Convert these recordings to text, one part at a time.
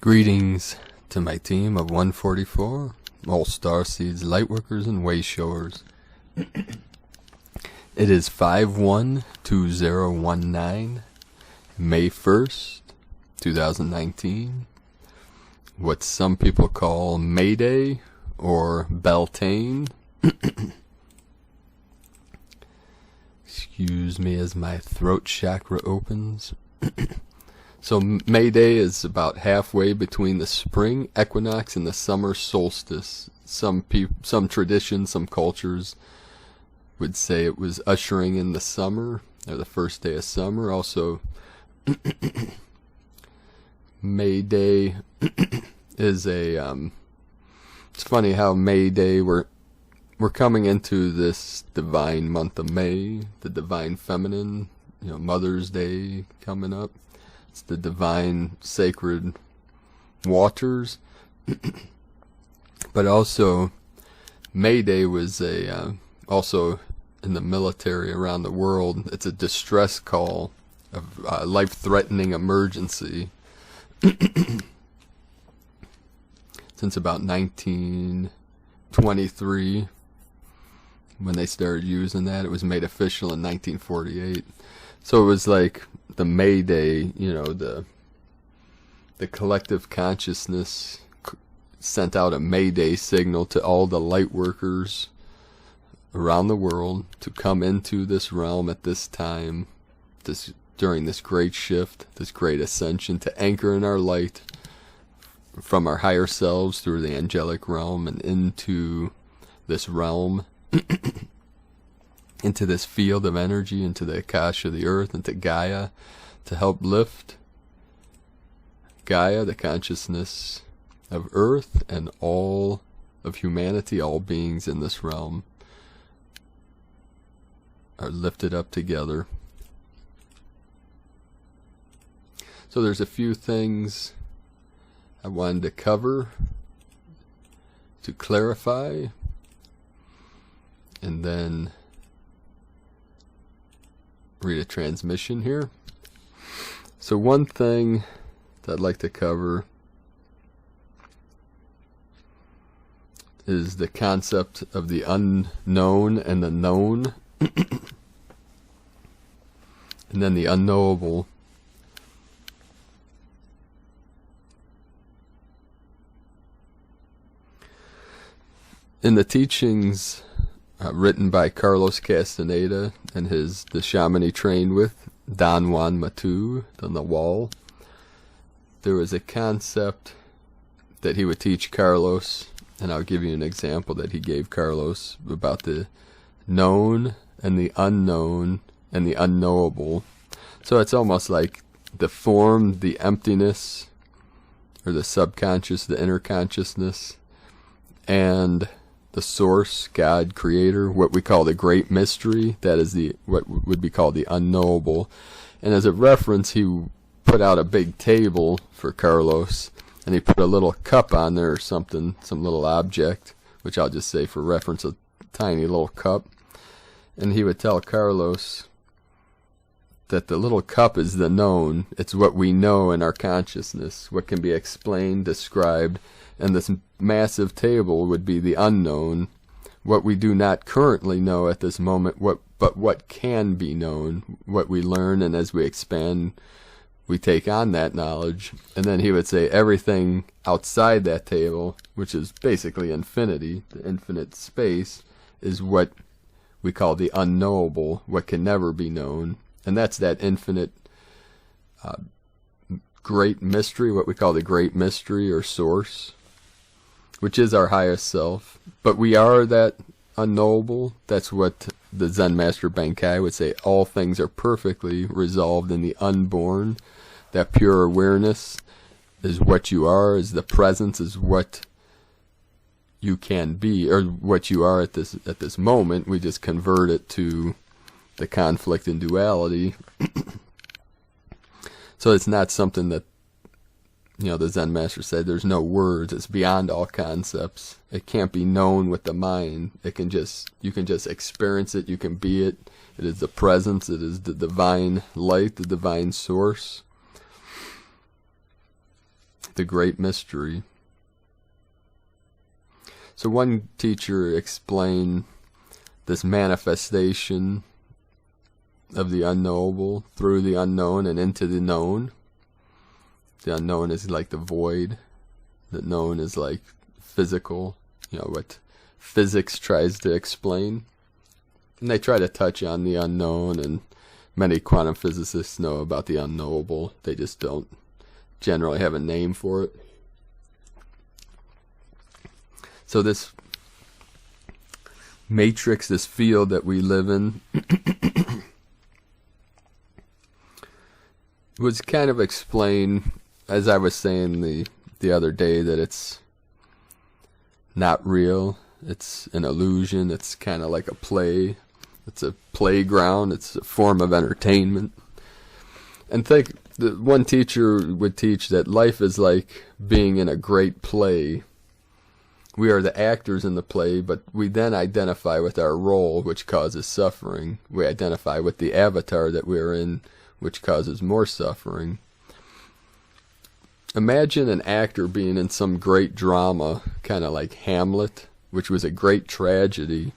Greetings to my team of 144, all Starseeds, Lightworkers, and Wayshowers. It is 5/1/2019, May 1st, 2019. What some people call May Day or Beltane. Excuse me as my throat chakra opens. So May Day is about halfway between the spring equinox and the summer solstice. Some traditions, some cultures would say it was ushering in the summer, or the first day of summer. Also, May Day is a, it's funny how May Day, we're coming into this divine month of May, the divine feminine, Mother's Day coming up. It's the divine sacred waters. But also, May Day was also in the military around the world, it's a distress call of life-threatening emergency. Since about 1923, when they started using that, it was made official in 1948. So it was like the May Day, the collective consciousness sent out a May Day signal to all the Lightworkers around the world to come into this realm at this time, during this great shift, this great ascension, to anchor in our light from our higher selves through the angelic realm and into this realm. Into this field of energy, into the Akasha of the earth, into Gaia, to help lift Gaia, the consciousness of earth, and all of humanity, all beings in this realm are lifted up together. So there's a few things I wanted to cover, to clarify, and then read a transmission here. So one thing that I'd like to cover is the concept of the unknown and the known, and then the unknowable. In the teachings written by Carlos Castaneda and the shaman he trained with, Don Juan Matu, on the wall, there was a concept that he would teach Carlos, and I'll give you an example that he gave Carlos about the known and the unknown and the unknowable. So it's almost like the form, the emptiness, or the subconscious, the inner consciousness, and the source, God, creator, what we call the great mystery, that is what would be called the unknowable. And as a reference, he put out a big table for Carlos, and he put a little cup on there or something, some little object, which I'll just say for reference, a tiny little cup. And he would tell Carlos that the little cup is the known. It's what we know in our consciousness, what can be explained, described. And this massive table would be the unknown, what we do not currently know at this moment, but what can be known, what we learn, and as we expand, we take on that knowledge. And then he would say everything outside that table, which is basically infinity, the infinite space, is what we call the unknowable, what can never be known. And that's that infinite great mystery, what we call the great mystery or source, which is our highest self. But we are that unknowable. That's what the Zen Master Benkai would say. All things are perfectly resolved in the unborn. That pure awareness is what you are, is the presence, is what you can be, or what you are at this moment. We just convert it to the conflict and duality. So it's not something that, the Zen Master said, there's no words, it's beyond all concepts. It can't be known with the mind. You can just experience it, you can be it. It is the presence, it is the divine light, the divine source. the great mystery. So one teacher explained this manifestation of the unknowable through the unknown and into the known. The unknown is like the void. The known is like physical, what physics tries to explain. And they try to touch on the unknown, and many quantum physicists know about the unknowable. They just don't generally have a name for it. So this matrix, this field that we live in, was kind of explained, as I was saying the other day, that it's not real. It's an illusion. It's kind of like a play. It's a playground. It's a form of entertainment. And one teacher would teach that life is like being in a great play. We are the actors in the play, but we then identify with our role, which causes suffering. We identify with the avatar that we're in, which causes more suffering. Imagine an actor being in some great drama, kind of like Hamlet, which was a great tragedy.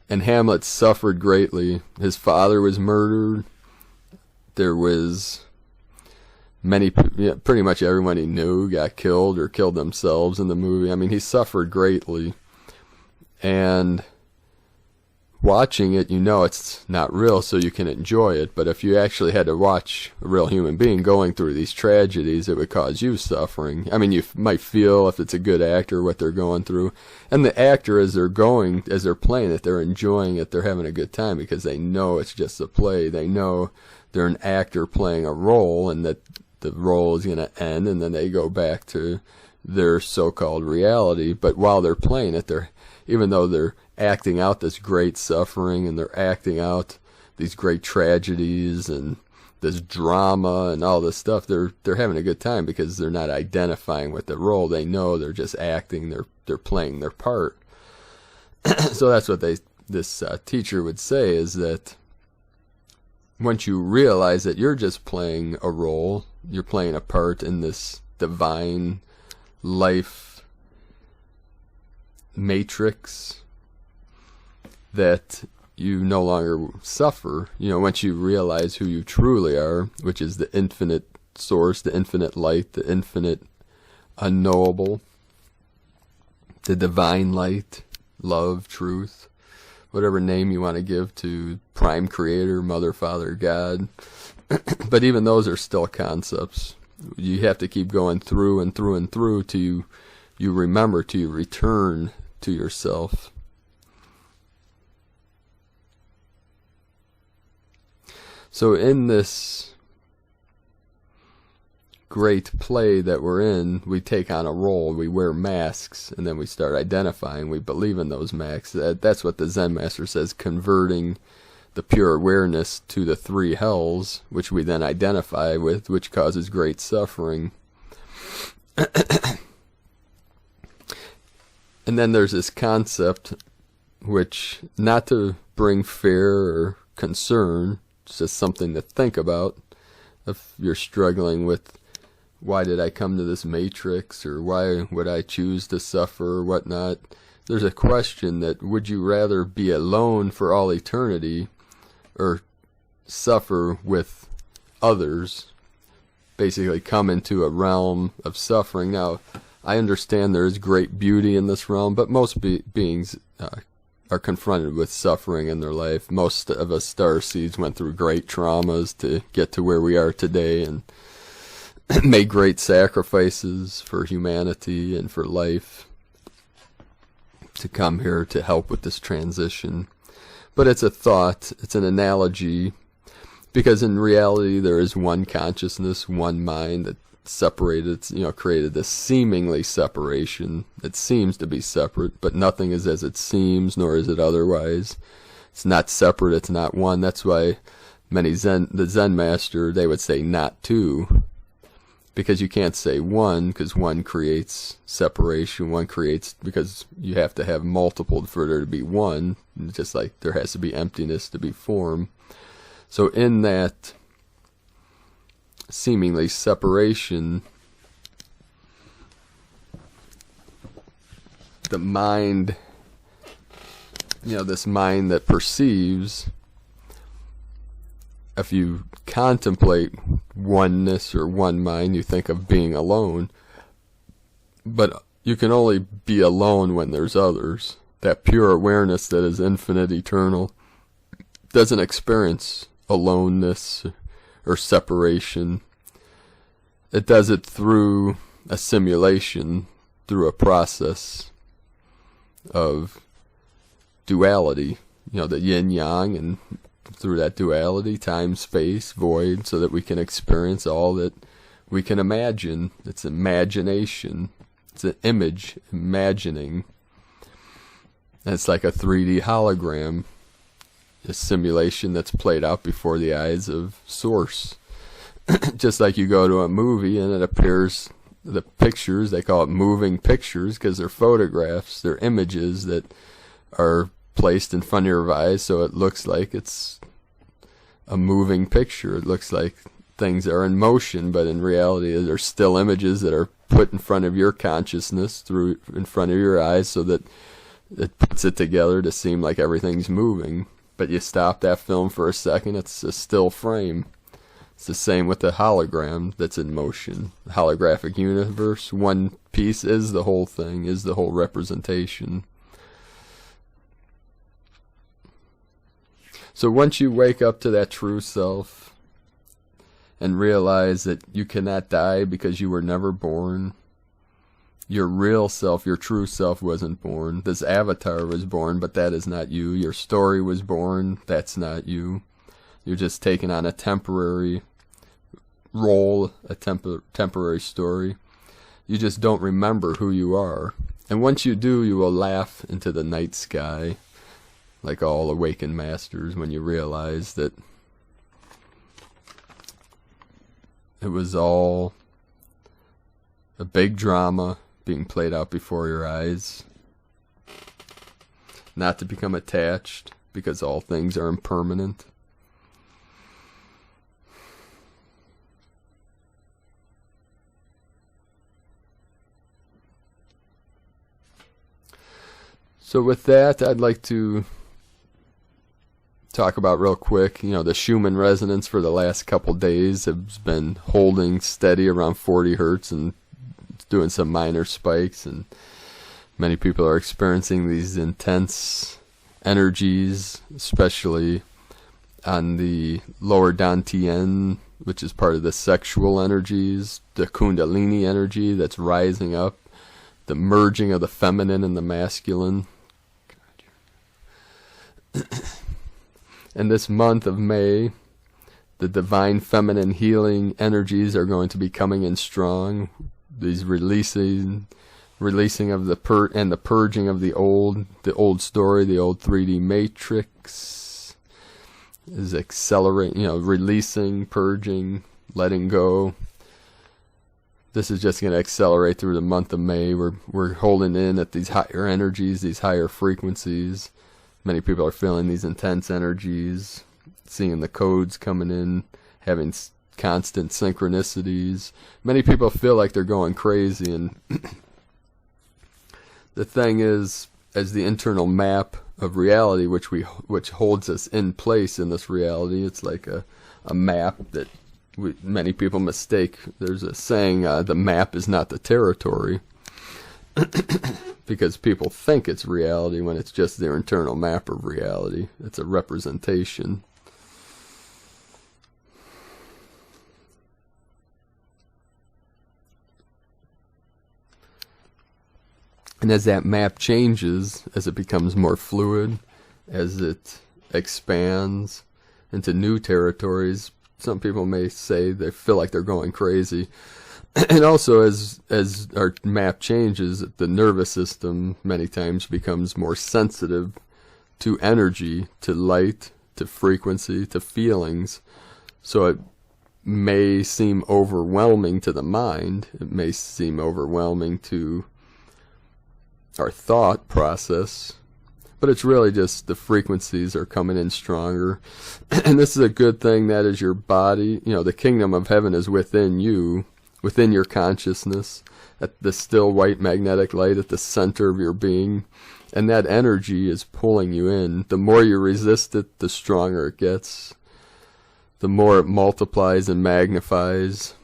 And Hamlet suffered greatly. His father was murdered. There was pretty much everyone he knew got killed or killed themselves in the movie. I mean, he suffered greatly. And watching it, it's not real, so you can enjoy it. But if you actually had to watch a real human being going through these tragedies, it would cause you suffering. I mean, you might feel, if it's a good actor, what they're going through. And the actor, as they're playing it, they're enjoying it, they're having a good time, because they know it's just a play. They know they're an actor playing a role, and that the role is going to end, and then they go back to their so-called reality. But while they're playing it, even though they're acting out this great suffering, and they're acting out these great tragedies and this drama and all this stuff, they're having a good time, because they're not identifying with the role. They know they're just acting, they're playing their part. So that's what this teacher would say, is that once you realize that you're just playing a role, you're playing a part in this divine life matrix, that you no longer suffer. Once you realize who you truly are, which is the infinite source, the infinite light, the infinite unknowable, the divine light, love, truth, whatever name you want to give to Prime Creator, Mother, Father, God. But even those are still concepts. You have to keep going through and through and through till you remember, till you return to yourself. So in this great play that we're in, we take on a role, we wear masks, and then we start identifying. We believe in those masks. That's what the Zen Master says, converting the pure awareness to the three hells, which we then identify with, which causes great suffering. And then there's this concept, which, not to bring fear or concern, it's just something to think about. If you're struggling with, why did I come to this matrix, or why would I choose to suffer, or whatnot, there's a question that, would you rather be alone for all eternity, or suffer with others, basically come into a realm of suffering? Now, I understand there is great beauty in this realm, but most beings are confronted with suffering in their life. Most of us starseeds went through great traumas to get to where we are today, and made great sacrifices for humanity and for life to come here to help with this transition. But it's a thought, it's an analogy, because in reality there is one consciousness, one mind that separated, created this seemingly separation. It seems to be separate, but nothing is as it seems, nor is it otherwise. It's not separate, it's not one. That's why the Zen master, they would say not two, because you can't say one, because one creates separation, one creates, because you have to have multiple for there to be one, just like there has to be emptiness to be form. So in that seemingly separation, the mind, this mind that perceives, if you contemplate oneness or one mind, you think of being alone. But you can only be alone when there's others. That pure awareness that is infinite, eternal, doesn't experience aloneness or separation. It does it through a simulation, through a process of duality, the yin-yang, and through that duality, time, space, void, so that we can experience all that we can imagine. It's imagination. It's an image, imagining. And it's like a 3D hologram, a simulation that's played out before the eyes of Source. Just like you go to a movie and it appears, the pictures, they call it moving pictures because they're photographs, they're images that are placed in front of your eyes, so it looks like it's a moving picture. It looks like things are in motion, but in reality they're still images that are put in front of your consciousness, in front of your eyes, so that it puts it together to seem like everything's moving. But you stop that film for a second, it's a still frame. It's the same with the hologram that's in motion. The holographic universe, one piece is the whole thing, is the whole representation. So once you wake up to that true self and realize that you cannot die because you were never born, your real self, your true self wasn't born. This avatar was born, but that is not you. Your story was born, that's not you. You're just taking on a temporary role, a temporary story. You just don't remember who you are. And once you do, you will laugh into the night sky, like all awakened masters, when you realize that it was all a big drama being played out before your eyes. Not to become attached, because all things are impermanent. So with that, I'd like to talk about real quick, the Schumann resonance for the last couple days has been holding steady around 40 hertz and doing some minor spikes, and many people are experiencing these intense energies, especially on the lower dantian, which is part of the sexual energies, the kundalini energy that's rising up, the merging of the feminine and the masculine. And this month of May, the divine feminine healing energies are going to be coming in strong. These releasing of the purging of the old story, the old 3D matrix is accelerating, releasing, purging, letting go. This is just going to accelerate through the month of May. We're holding in at these higher energies, these higher frequencies. Many people are feeling these intense energies, seeing the codes coming in, having constant synchronicities. Many people feel like they're going crazy, and the thing is, as the internal map of reality, which holds us in place in this reality, it's like a map that many people mistake. There's a saying, the map is not the territory. Because people think it's reality when it's just their internal map of reality. It's a representation. And as that map changes, as it becomes more fluid, as it expands into new territories, some people may say they feel like they're going crazy. And also, as our map changes, the nervous system many times becomes more sensitive to energy, to light, to frequency, to feelings. So it may seem overwhelming to the mind. It may seem overwhelming to our thought process. But it's really just the frequencies are coming in stronger. And this is a good thing, that is your body. The kingdom of heaven is within you, within your consciousness. at the still white magnetic light at the center of your being. And that energy is pulling you in. The more you resist it, the stronger it gets. The more it multiplies and magnifies.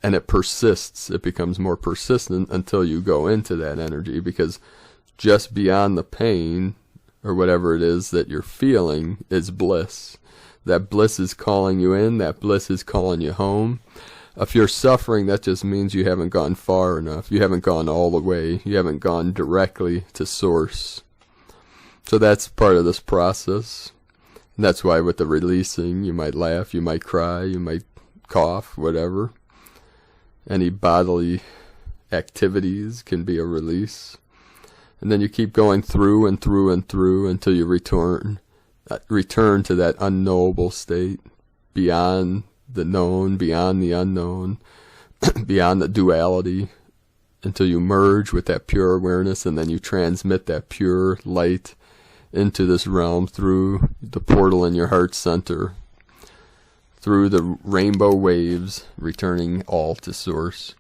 And it persists. It becomes more persistent until you go into that energy. Because just beyond the pain, or whatever it is that you're feeling, is bliss. That bliss is calling you in. That bliss is calling you home. If you're suffering, that just means you haven't gone far enough. You haven't gone all the way. You haven't gone directly to source. So that's part of this process. And that's why with the releasing, you might laugh, you might cry, you might cough, whatever. Any bodily activities can be a release. And then you keep going through and through and through until you return to that unknowable state, beyond the known, beyond the unknown, beyond the duality, until you merge with that pure awareness, and then you transmit that pure light into this realm through the portal in your heart center, through the rainbow waves, returning all to source.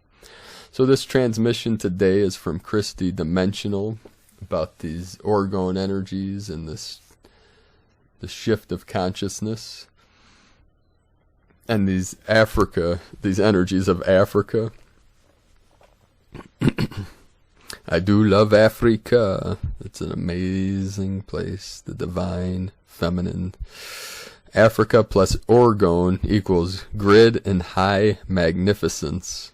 So this transmission today is from Christy Dimensional, about these orgone energies and the shift of consciousness. And these energies of Africa. I do love Africa. It's an amazing place. The divine feminine. Africa plus orgone equals grid and high magnificence.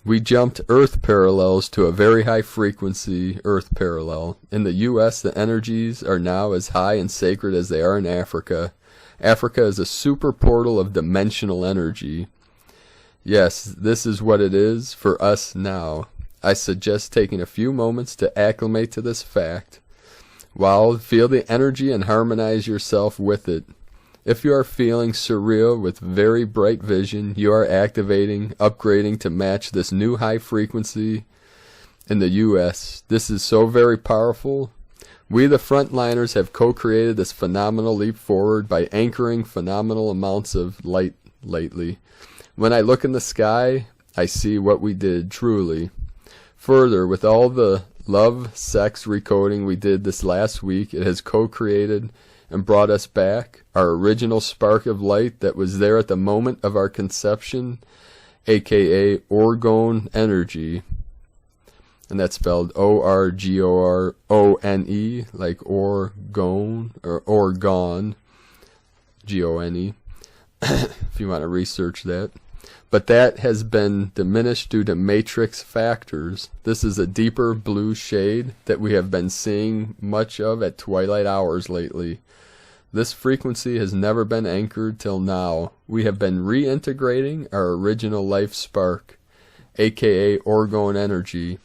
We jumped Earth parallels to a very high frequency Earth parallel. In the U.S., the energies are now as high and sacred as they are in Africa. Africa is a super portal of dimensional energy. Yes, this is what it is for us now. I suggest taking a few moments to acclimate to this fact. While feel the energy and harmonize yourself with it. If you are feeling surreal with very bright vision, you are activating, upgrading to match this new high frequency in the U.S. This is so very powerful. We, the frontliners, have co-created this phenomenal leap forward by anchoring phenomenal amounts of light lately. When I look in the sky, I see what we did, truly. Further, with all the love, sex recoding we did this last week, it has co-created and brought us back, our original spark of light that was there at the moment of our conception, aka orgone energy. And that's spelled O-R-G-O-R-O-N-E, like orgone, or orgone, G-O-N-E, if you want to research that. But that has been diminished due to matrix factors. This is a deeper blue shade that we have been seeing much of at twilight hours lately. This frequency has never been anchored till now. We have been reintegrating our original life spark, aka orgone energy.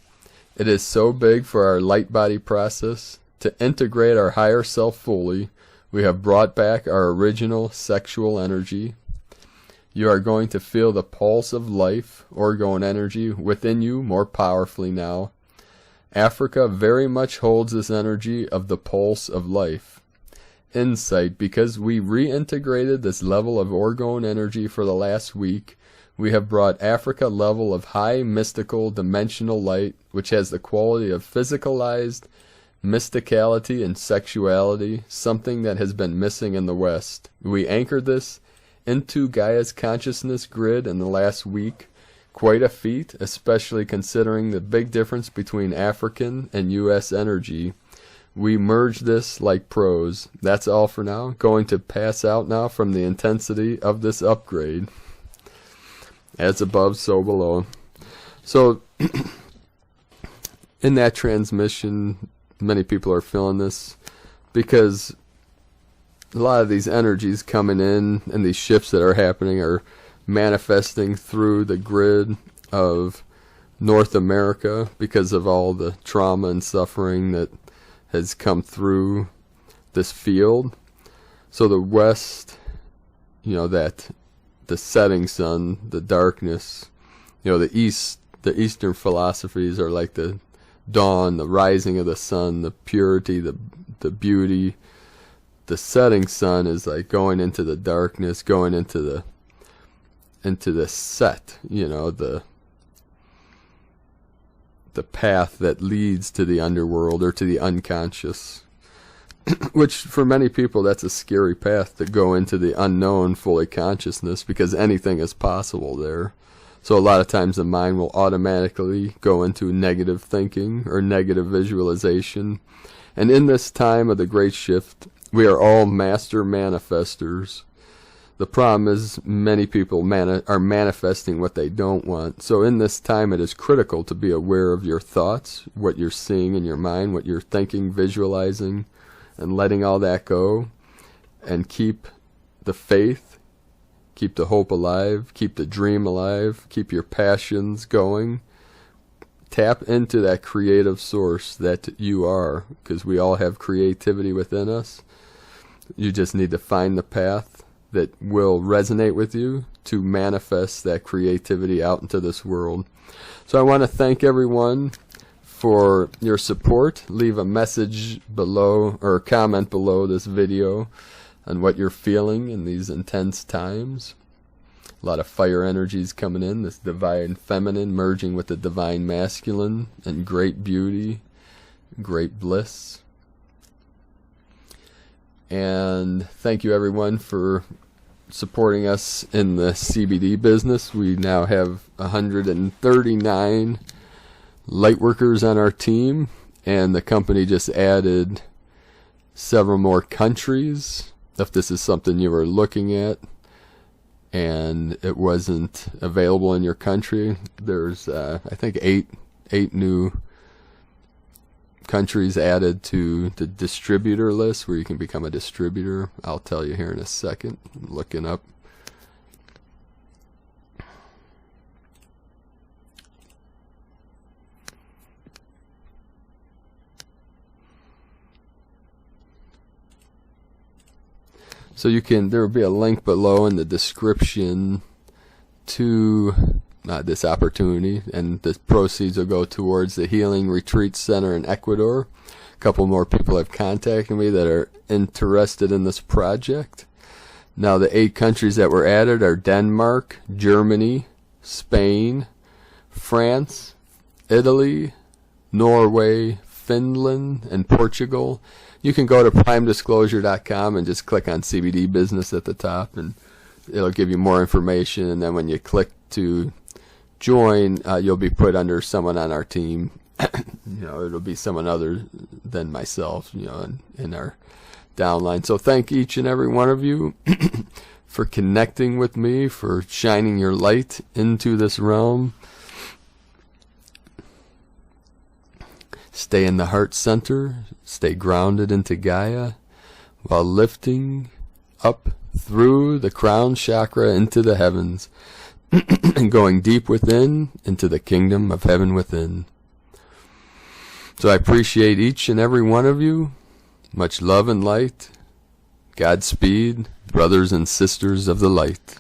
It is so big for our light body process. To integrate our higher self fully, we have brought back our original sexual energy. You are going to feel the pulse of life, orgone energy, within you more powerfully now. Africa very much holds this energy of the pulse of life. Insight, because we reintegrated this level of orgone energy for the last week, we have brought Africa level of high mystical dimensional light, which has the quality of physicalized mysticality and sexuality, something that has been missing in the West. We anchored this into Gaia's consciousness grid in the last week. Quite a feat, especially considering the big difference between African and U.S. energy. We merged this like pros. That's all for now. Going to pass out now from the intensity of this upgrade. As above, so below. So, in that transmission, many people are feeling this because a lot of these energies coming in and these shifts that are happening are manifesting through the grid of North America because of all the trauma and suffering that has come through this field. So the West, that the setting sun, the darkness, the Eastern philosophies are like the dawn, the rising of the sun, the purity, the beauty. The setting sun is like going into the darkness, going into the set, the path that leads to the underworld or to the unconscious. Which, for many people, that's a scary path, to go into the unknown fully consciousness, because anything is possible there. So a lot of times the mind will automatically go into negative thinking or negative visualization. And in this time of the Great Shift, we are all master manifestors. The problem is many people are manifesting what they don't want. So in this time, it is critical to be aware of your thoughts, what you're seeing in your mind, what you're thinking, visualizing, and letting all that go, and keep the faith, keep the hope alive, keep the dream alive, keep your passions going. Tap into that creative source that you are, because we all have creativity within us. You just need to find the path that will resonate with you to manifest that creativity out into this world. So I want to thank everyone for your support. Leave a message below, or a comment below this video, on what you're feeling in these intense times. A lot of fire energies coming in, this divine feminine merging with the divine masculine, and great beauty, great bliss. And thank you everyone for supporting us in the CBD business. We now have 139 Lightworkers on our team, and the company just added several more countries. If this is something you were looking at and it wasn't available in your country, there's I think eight new countries added to the distributor list where you can become a distributor. I'll tell you here in a second. I'm looking up. So you can, there will be a link below in the description to this opportunity, and the proceeds will go towards the Healing Retreat Center in Ecuador. A couple more people have contacted me that are interested in this project. Now the 8 countries that were added are Denmark, Germany, Spain, France, Italy, Norway, Finland, and Portugal. You can go to primedisclosure.com and just click on CBD business at the top, and it'll give you more information. And then when you click to join, you'll be put under someone on our team. It'll be someone other than myself, in our downline. So thank each and every one of you for connecting with me, for shining your light into this realm. Stay in the heart center, stay grounded into Gaia, while lifting up through the crown chakra into the heavens, and going deep within into the kingdom of heaven within. So I appreciate each and every one of you. Much love and light. Godspeed, brothers and sisters of the light.